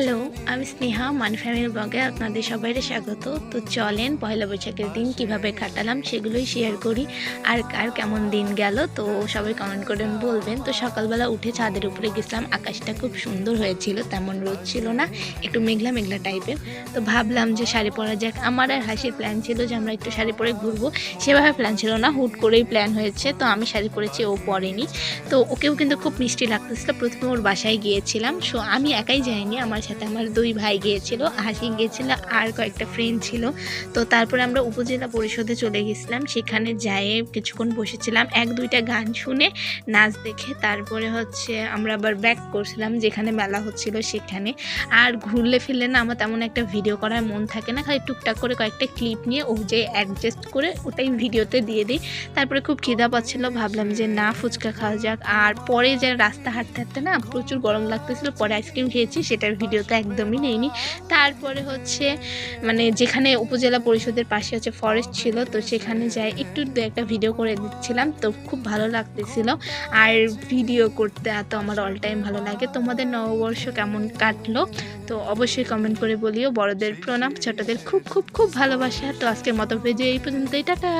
Hello, আমি স্নেহা মানি family ব্লগে আপনাদের সবাইকে স্বাগত। তো চলেন পয়লা বৈশাখের দিন কিভাবে কাটালাম সেগুলোই শেয়ার করি। আর কার কেমন দিন গেল তো সবাই কমেন্ট করে বলবেন। তো সকালবেলা উঠে ছাদের উপরে গেছিলাম, আকাশটা খুব সুন্দর হয়েছিল, তেমন রোদ ছিল না, একটু মেঘলা মেঘলা টাইপের। তো ভাবলাম যে শাড়ি পরা যাক। আমার আর হাসির প্ল্যান ছিল যে আমরা একটু শাড়ি পরে ঘুরবো, সেভাবে প্ল্যান ছিল না, হুট করেই প্ল্যান হয়েছে। তো আমি শাড়ি পরেছি, ও পরেনি। তো ওকেও কিন্তু খুব মিষ্টি লাগতেছিল। প্রথমে ওর বাসায় গিয়েছিলাম, সো আমি একাই যাইনি, আমার সাথে আমার 2 ভাই গিয়েছিল, হাসি গিয়েছিল, আর কয়েকটা ফ্রেন্ড ছিল। তো তারপরে আমরা উপজেলা পরিষদে চলে গেছিলাম, সেখানে যেয়ে কিছুক্ষণ বসেছিলাম, 1-2টা গান শুনে নাচ দেখে তারপরে আমরা আবার ব্যাক করছিলাম যেখানে মেলা হচ্ছিল সেখানে। আর ঘুরলে ফিরলে না আমার তেমন একটা ভিডিও করার মন থাকে না, খালি টুকটাক করে কয়েকটা ক্লিপ নিয়ে ও যে অ্যাডজাস্ট করে ওটাই ভিডিওতে দিয়ে দিই। তারপরে খুব খিদা পাচ্ছিল, ভাবলাম যে না ফুচকা খাওয়া যাক। আর পরে যে রাস্তা হাঁটতে হাঁটতে না প্রচুর গরম লাগতেছিল, পরে আইসক্রিম খেয়েছি, সেটার ভিডিওতে একদমই নেইনি। তারপরে মানে যেখানে উপজেলা পরিষদের পাশে ফরেস্ট ছিল, তো সেখানে যাই একটু একটা ভিডিও করে দিচ্ছিলাম, তো খুব ভালো লাগতেছিল। আর ভিডিও করতে এত আমার অল টাইম ভালো লাগে। তোমাদের নববর্ষ কেমন কাটলো তো অবশ্যই কমেন্ট করে বলিও। বড়দের প্রণাম, ছোটদের খুব খুব খুব ভালোবাসা। তো আজকের মতো ভিডিও এই পর্যন্তই, টাটা।